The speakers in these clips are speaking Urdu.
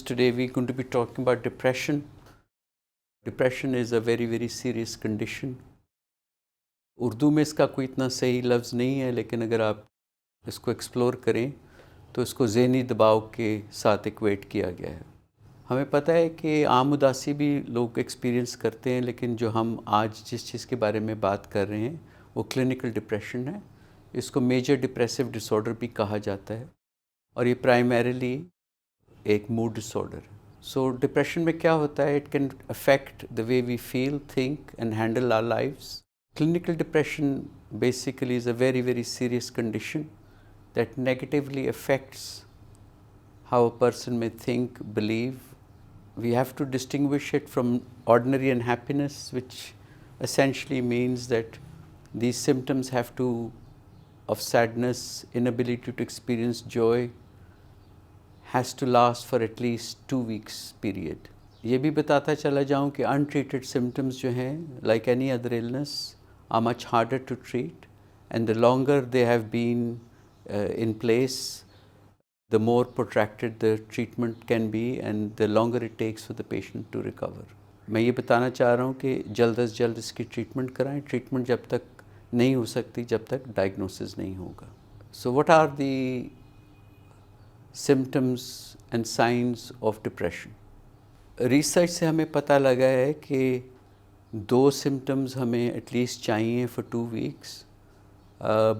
Today we're going to be talking about depression. Depression is a very very serious condition. Urdu میں اس کا کوئی اتنا صحیح لفظ نہیں ہے، لیکن اگر آپ اس کو ایکسپلور کریں تو اس کو ذہنی دباؤ کے ساتھ ایکویٹ کیا گیا ہے۔ ہمیں پتہ ہے کہ عام اداسی بھی لوگ ایکسپیرینس کرتے ہیں، لیکن جو ہم آج جس چیز کے بارے میں بات کر رہے ہیں وہ کلینکل ڈپریشن ہے۔ اس کو میجر ڈپریسو ڈس آرڈر بھی کہا جاتا ہے، اور یہ پرائمریلی ایک موڈ ڈس آرڈر ہے۔ سو ڈپریشن میں کیا ہوتا ہے؟ It can affect the way we feel, think and handle our lives. Clinical depression basically is a very very serious condition that negatively affects how a person may think, believe. We have to distinguish it from ordinary unhappiness, which essentially means that these symptoms of sadness, inability to experience joy, has to last for at least 2 weeks period. یہ بھی بتاتا چلا جاؤں کہ untreated symptoms جو ہیں like any other illness are much harder to treat, and the longer they have been in place, the more protracted the treatment can be and the longer it takes for the patient to recover. میں یہ بتانا چاہ رہا ہوں کہ جلد از جلد اس کی ٹریٹمنٹ کرائیں۔ ٹریٹمنٹ جب تک نہیں ہو سکتی جب تک ڈائگنوسس نہیں ہوگا۔ So what are the symptoms and signs of depression؟ Research سے ہمیں پتہ لگا ہے کہ 2 سمٹمز ہمیں ایٹ لیسٹ چاہیے for 2 weeks,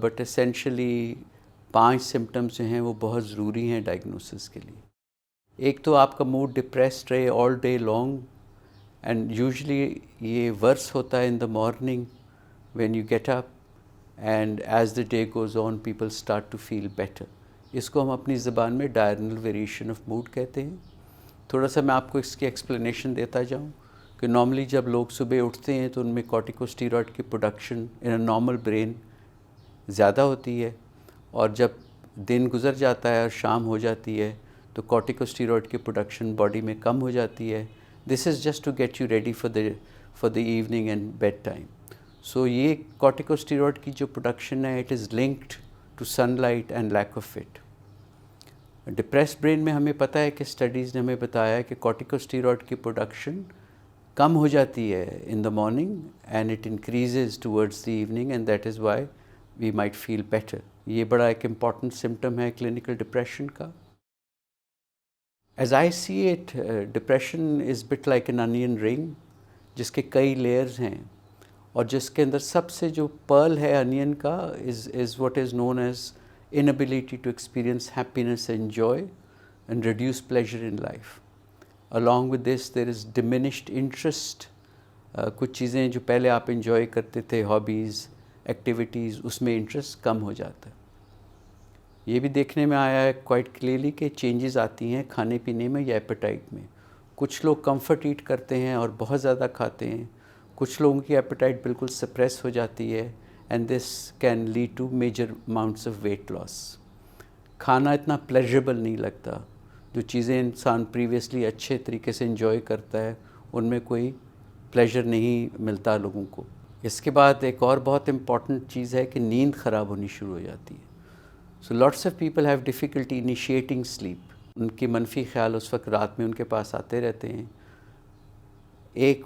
but essentially 5 symptoms جو ہیں وہ بہت ضروری ہیں ڈائگنوسس کے لیے۔ ایک تو آپ کا موڈ ڈپریسڈ رہے all day long, and usually یہ ورس ہوتا ہے in the morning when you get up, and as the day goes on people start to feel better. اس کو ہم اپنی زبان میں ڈائرنل ویریشن آف موڈ کہتے ہیں۔ تھوڑا سا میں آپ کو اس کی ایکسپلینیشن دیتا جاؤں کہ نارملی جب لوگ صبح اٹھتے ہیں تو ان میں کورٹیکوسٹیرائڈ کی production in a normal brain زیادہ ہوتی ہے، اور جب دن گزر جاتا ہے اور شام ہو جاتی ہے تو کورٹیکوسٹیرائڈ کی پروڈکشن باڈی میں کم ہو جاتی ہے۔ This is just to get you ready for the evening and bed time. So یہ کورٹیکوسٹیرائڈ کی جو پروڈکشن ہے it is linked to sun light and lack of it. Depress brain میں ہمیں پتہ ہے کہ اسٹڈیز نے ہمیں بتایا ہے کہ کورٹیکوسٹیرائڈ کی پروڈکشن کم ہو جاتی ہے in the morning and it increases towards the evening, and that is why we might feel better. یہ بڑا ایک امپورٹنٹ سمٹم ہے کلینکل ڈپریشن کا۔ As I see it, depression is but like an onion ring, جس کے کئی لیئرز ہیں، اور جس کے اندر سب سے جو پرل ہے انین کا is what is known as inability to experience happiness and joy and reduce pleasure in life. Along with this there is diminished interest. کچھ چیزیں جو پہلے آپ انجوائے کرتے تھے، ہابیز، ایکٹیویٹیز، اس میں انٹرسٹ کم ہو جاتا ہے۔ یہ بھی دیکھنے میں آیا ہے کوائٹ کلیئرلی کہ چینجز آتی ہیں کھانے پینے میں یا ایپیٹائٹ میں۔ کچھ لوگ کمفرٹ ایٹ کرتے ہیں اور بہت زیادہ کھاتے ہیں، کچھ لوگوں کی ایپیٹائٹ بالکل سپریس ہو جاتی ہے، and this can lead to major amounts of weight loss. کھانا اتنا پلیجریبل نہیں لگتا، جو چیزیں انسان پریویسلی اچھے طریقے سے انجوائے کرتا ہے ان میں کوئی پلیجر نہیں ملتا لوگوں کو۔ اس کے بعد ایک اور بہت امپورٹنٹ چیز ہے کہ نیند خراب ہونی شروع ہو جاتی ہے۔ So lots of people have difficulty initiating sleep. ان کی منفی خیال اس وقت رات میں ان کے پاس آتے رہتے ہیں۔ ایک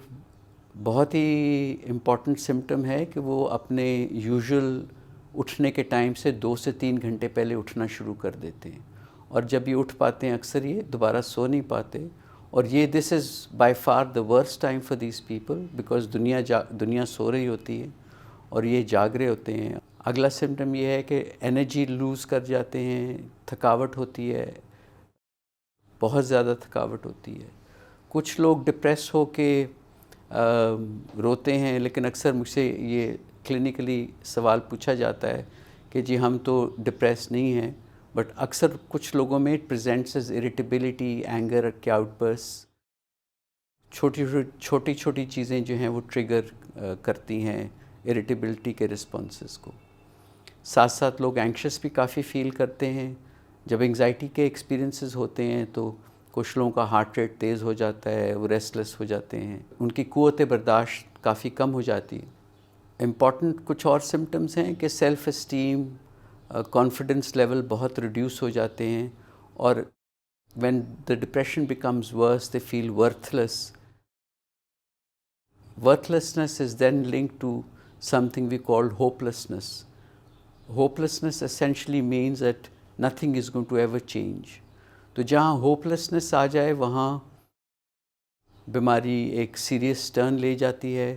بہت ہی امپورٹنٹ سمٹم ہے کہ وہ اپنے یوزول اٹھنے کے ٹائم سے 2 سے 3 گھنٹے پہلے اٹھنا شروع کر دیتے ہیں، اور جب یہ اٹھ پاتے ہیں اکثر یہ دوبارہ سو نہیں پاتے، اور یہ this is by far the worst time for these people, because دنیا سو رہی ہوتی ہے اور یہ جاگ رہے ہوتے ہیں۔ اگلا سمٹم یہ ہے کہ انرجی لوز کر جاتے ہیں، تھکاوٹ ہوتی ہے، بہت زیادہ تھکاوٹ ہوتی ہے۔ کچھ لوگ ڈپریس ہو کے روتے ہیں، لیکن اکثر مجھ سے یہ کلینکلی سوال پوچھا جاتا ہے کہ جی ہم تو ڈپریس نہیں ہیں، بٹ اکثر کچھ لوگوں میں it presents as irritability, anger کے آؤٹ برسٹ۔ چھوٹی چھوٹی چیزیں جو ہیں وہ ٹریگر کرتی ہیں اریٹیبلٹی کے رسپانسز کو۔ ساتھ ساتھ لوگ اینکشس بھی کافی فیل کرتے ہیں۔ جب انگزائٹی کے ایکسپیرینسز ہوتے ہیں تو کچھ لوگوں کا ہارٹ ریٹ تیز ہو جاتا ہے، وہ ریسٹلیس ہو جاتے ہیں، ان کی قوت برداشت کافی کم ہو جاتی ہے۔ امپورٹنٹ کچھ اور سمٹمز ہیں کہ سیلف اسٹیم، کانفیڈنس لیول بہت ریڈیوس ہو جاتے ہیں، اور When the depression becomes worse, they feel worthless. Worthlessness is then linked to something we call hopelessness. Hopelessness essentially means that nothing is going to ever change. تو جہاں ہوپلیسنس آ جائے وہاں بیماری ایک سیریس ٹرن لے جاتی ہے.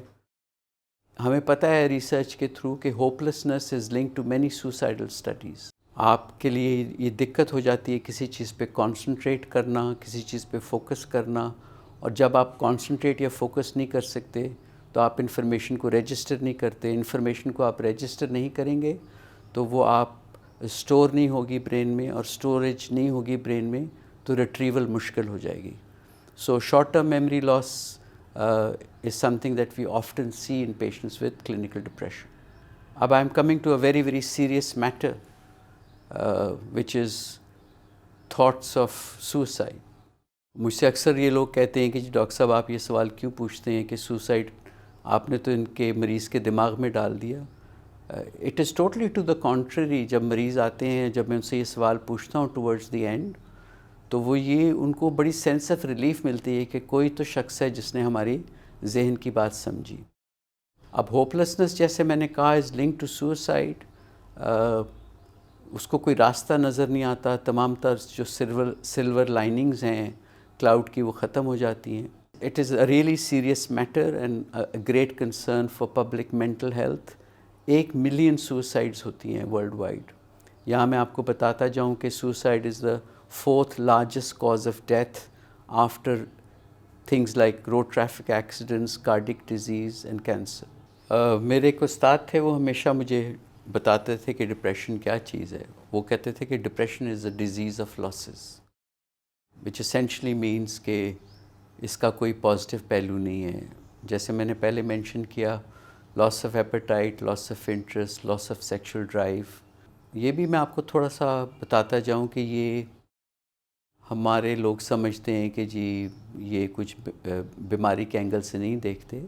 ہمیں پتہ ہے ریسرچ کے تھرو کہ hopelessness is link to many suicidal studies. آپ کے لیے یہ دقت ہو جاتی ہے کسی چیز پہ کانسنٹریٹ کرنا، کسی چیز پہ فوکس کرنا، اور جب آپ کانسنٹریٹ یا فوکس نہیں کر سکتے تو آپ انفارمیشن کو رجسٹر نہیں کرتے. انفارمیشن کو آپ رجسٹر نہیں کریں گے تو وہ آپ اسٹور نہیں ہوگی برین میں، اور اسٹوریج نہیں ہوگی برین میں تو ریٹریول مشکل ہو جائے گی. So short term memory loss is something that we often see in patients with clinical depression. Ab I am coming to a very, very serious matter, which is thoughts of suicide. مجھ سے اکثر یہ لوگ کہتے ہیں کہ جی ڈاکٹر صاحب آپ یہ سوال کیوں پوچھتے ہیں کہ سوسائڈ آپ نے تو ان کے مریض کے دماغ میں ڈال دیا. It is totally to the contrary. جب مریض آتے ہیں، جب میں ان سے یہ سوال پوچھتا ہوں ٹورڈز دی اینڈ، تو وہ یہ ان کو بڑی سینس آف ریلیف ملتی ہے کہ کوئی تو شخص ہے جس نے ہماری ذہن کی بات سمجھی. اب ہوپلیسنس جیسے میں نے کہا از لنک ٹو سوسائڈ. اس کو کوئی راستہ نظر نہیں آتا. تمام تر جو سلور لائننگز ہیں کلاؤڈ کی وہ ختم ہو جاتی ہیں. It is a really serious matter and a great concern for public mental health. 1 million suicides ہوتی ہیں ورلڈ وائڈ. یہاں میں آپ کو بتاتا جاؤں کہ suicide is the 4th largest cause of death after things like road traffic accidents, cardiac disease and cancer. میرے ایک استاد تھے، وہ ہمیشہ مجھے بتاتے تھے کہ ڈپریشن کیا چیز ہے. وہ کہتے تھے کہ depression is a disease of losses, which essentially means کہ اس کا کوئی پازیٹیو پہلو نہیں ہے. جیسے میں نے پہلے مینشن کیا، loss of appetite, loss of interest, loss of sexual drive. یہ بھی میں آپ کو تھوڑا سا بتاتا جاؤں کہ یہ ہمارے لوگ سمجھتے ہیں کہ جی یہ کچھ بیماری کے اینگل سے نہیں دیکھتے.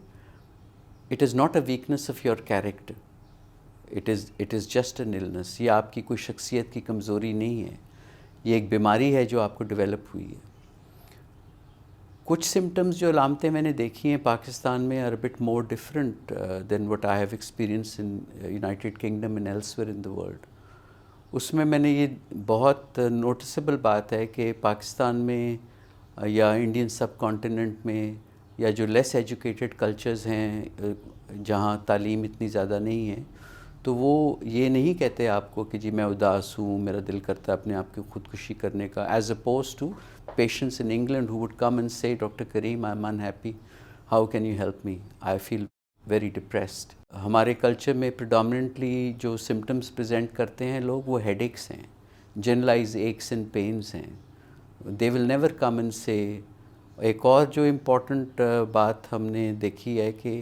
It is not a weakness of your character, it is just an illness. یہ آپ کی کوئی شخصیت کی کمزوری نہیں ہے، یہ ایک بیماری ہے جو آپ کو ڈیولپ ہوئی ہے. کچھ سمٹمز جو علامتیں میں نے دیکھی ہیں پاکستان میں are a bit more different than what I have experienced in United Kingdom and elsewhere in the world. اس میں نے یہ بہت نوٹسبل بات ہے کہ پاکستان میں یا انڈین سب کانٹیننٹ میں یا جو لیس ایجوکیٹڈ کلچرز ہیں جہاں تعلیم اتنی زیادہ نہیں ہے، تو وہ یہ نہیں کہتے آپ کو کہ جی میں اداس ہوں، میرا دل کرتا ہے اپنے آپ کی خودکشی کرنے کا. As opposed to patients in England who would come and say, doctor Karim I am unhappy, how can you help me, I feel very depressed. ہمارے کلچر میں پریڈامننٹلی جو سمٹمز پریزنٹ کرتے ہیں لوگ وہ ہیڈ ایکس ہیں، جنرلائز ایکس اینڈ پینز ہیں. دے ول نیور کم اینڈ سے. ایک اور جو امپورٹنٹ بات ہم نے دیکھی ہے کہ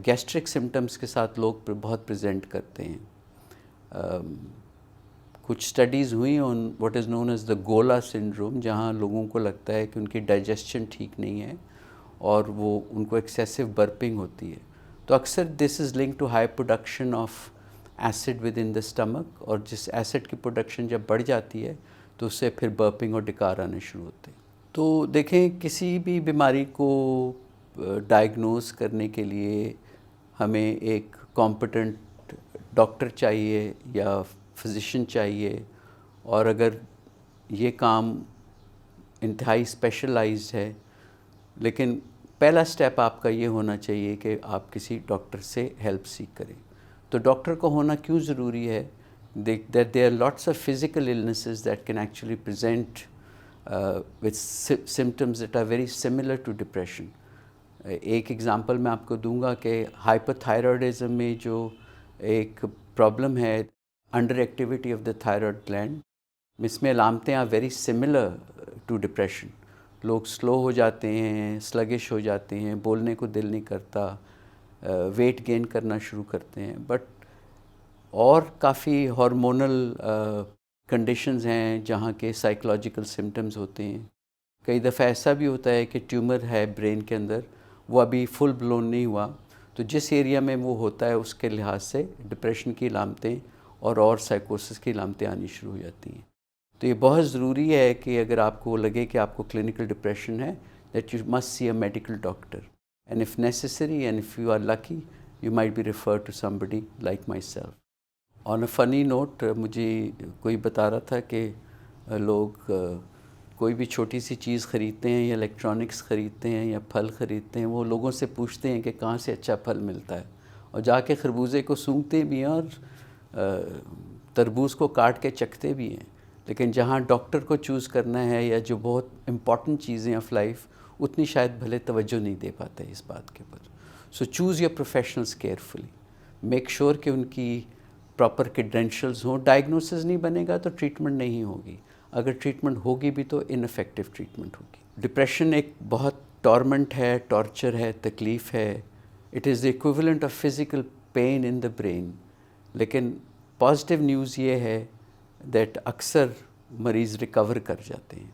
گیسٹرک سمٹمز کے ساتھ لوگ بہت پریزنٹ کرتے ہیں. کچھ اسٹڈیز ہوئی on what is known as the گولا سنڈروم، جہاں لوگوں کو لگتا ہے کہ ان کی ڈائجسشن ٹھیک نہیں ہے اور وہ ان کو ایکسیسو برپنگ ہوتی ہے. تو اکثر this is link to high production of acid with in the stomach, اور جس ایسڈ کی پروڈکشن جب بڑھ جاتی ہے تو اس سے پھر برپنگ اور ڈکار آنے شروع ہوتے ہیں. تو دیکھیں کسی بھی بیماری کو ڈائگنوز کرنے کے لیے ہمیں ایک کمپٹنٹ ڈاکٹر چاہیے یا فزیشین چاہیے، اور اگر یہ کام انتہائی اسپیشلائزڈ ہے، لیکن پہلا سٹیپ آپ کا یہ ہونا چاہیے کہ آپ کسی ڈاکٹر سے ہیلپ سیک کریں. تو ڈاکٹر کو ہونا کیوں ضروری ہے؟ that there are lots of physical illnesses that can actually present with symptoms that are very similar to depression. ایک ایگزامپل میں آپ کو دوں گا کہ ہائپر تھائرائڈزم میں جو ایک پرابلم ہے under activity of the thyroid gland, اس میں علامتیں are very similar to depression. لوگ سلو ہو جاتے ہیں، سلگش ہو جاتے ہیں، بولنے کو دل نہیں کرتا، ویٹ گین کرنا شروع کرتے ہیں. بٹ اور کافی ہارمونل کنڈیشنز ہیں جہاں کے سائیکولوجیکل سمٹمز ہوتے ہیں. کئی دفعہ ایسا بھی ہوتا ہے کہ ٹیومر ہے برین کے اندر، وہ ابھی فل بلون نہیں ہوا، تو جس ایریا میں وہ ہوتا ہے اس کے لحاظ سے ڈپریشن کی علامتیں اور سائیکوسس کی علامتیں آنی شروع ہو جاتی ہیں. تو یہ بہت ضروری ہے کہ اگر آپ کو لگے کہ آپ کو کلینکل ڈپریشن ہے that you must see a medical doctor and if necessary and if you are lucky you might be refer to somebody like myself. On a funny note مجھے کوئی بتا رہا تھا کہ لوگ کوئی بھی چھوٹی سی چیز خریدتے ہیں یا الیکٹرانکس خریدتے ہیں یا پھل خریدتے ہیں، وہ لوگوں سے پوچھتے ہیں کہ کہاں سے اچھا پھل ملتا ہے، اور جا کے خربوزے کو سونگھتے بھی ہیں اور تربوز کو کاٹ کے چکھتے بھی ہیں، لیکن جہاں ڈاکٹر کو چوز کرنا ہے یا جو بہت امپورٹنٹ چیزیں آف لائف، اتنی شاید بھلے توجہ نہیں دے پاتے اس بات کے اوپر۔ So choose your professionals carefully, make sure کہ ان کی پراپر کریڈینشلز ہوں۔ ڈائگنوسس نہیں بنے گا تو ٹریٹمنٹ نہیں ہوگی، اگر ٹریٹمنٹ ہوگی بھی تو انفیکٹو ٹریٹمنٹ ہوگی۔ ڈپریشن ایک بہت ٹارمنٹ ہے، ٹارچر ہے، تکلیف ہے۔ It is the equivalent of physical pain in the brain, لیکن پازیٹیو نیوز یہ ہے دیٹ اکثر مریض ریکور کر جاتے ہیں،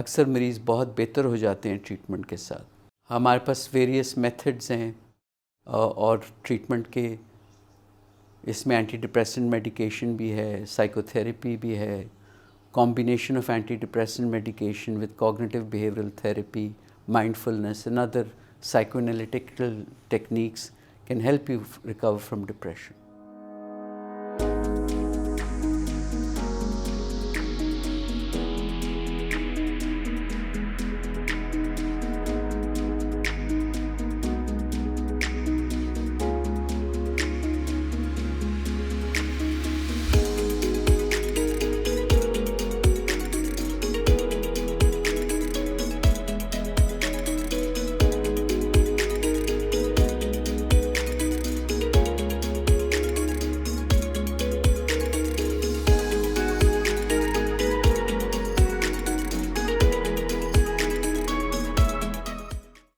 اکثر مریض بہت بہتر ہو جاتے ہیں ٹریٹمنٹ کے ساتھ۔ ہمارے پاس ویریس میتھڈز ہیں اور ٹریٹمنٹ کے، اس میں اینٹی ڈپریسنٹ میڈیکیشن بھی ہے، سائیکو تھیراپی بھی ہے، combination of antidepressant medication with cognitive behavioral therapy, mindfulness and other psychoanalytical techniques can help you recover from depression.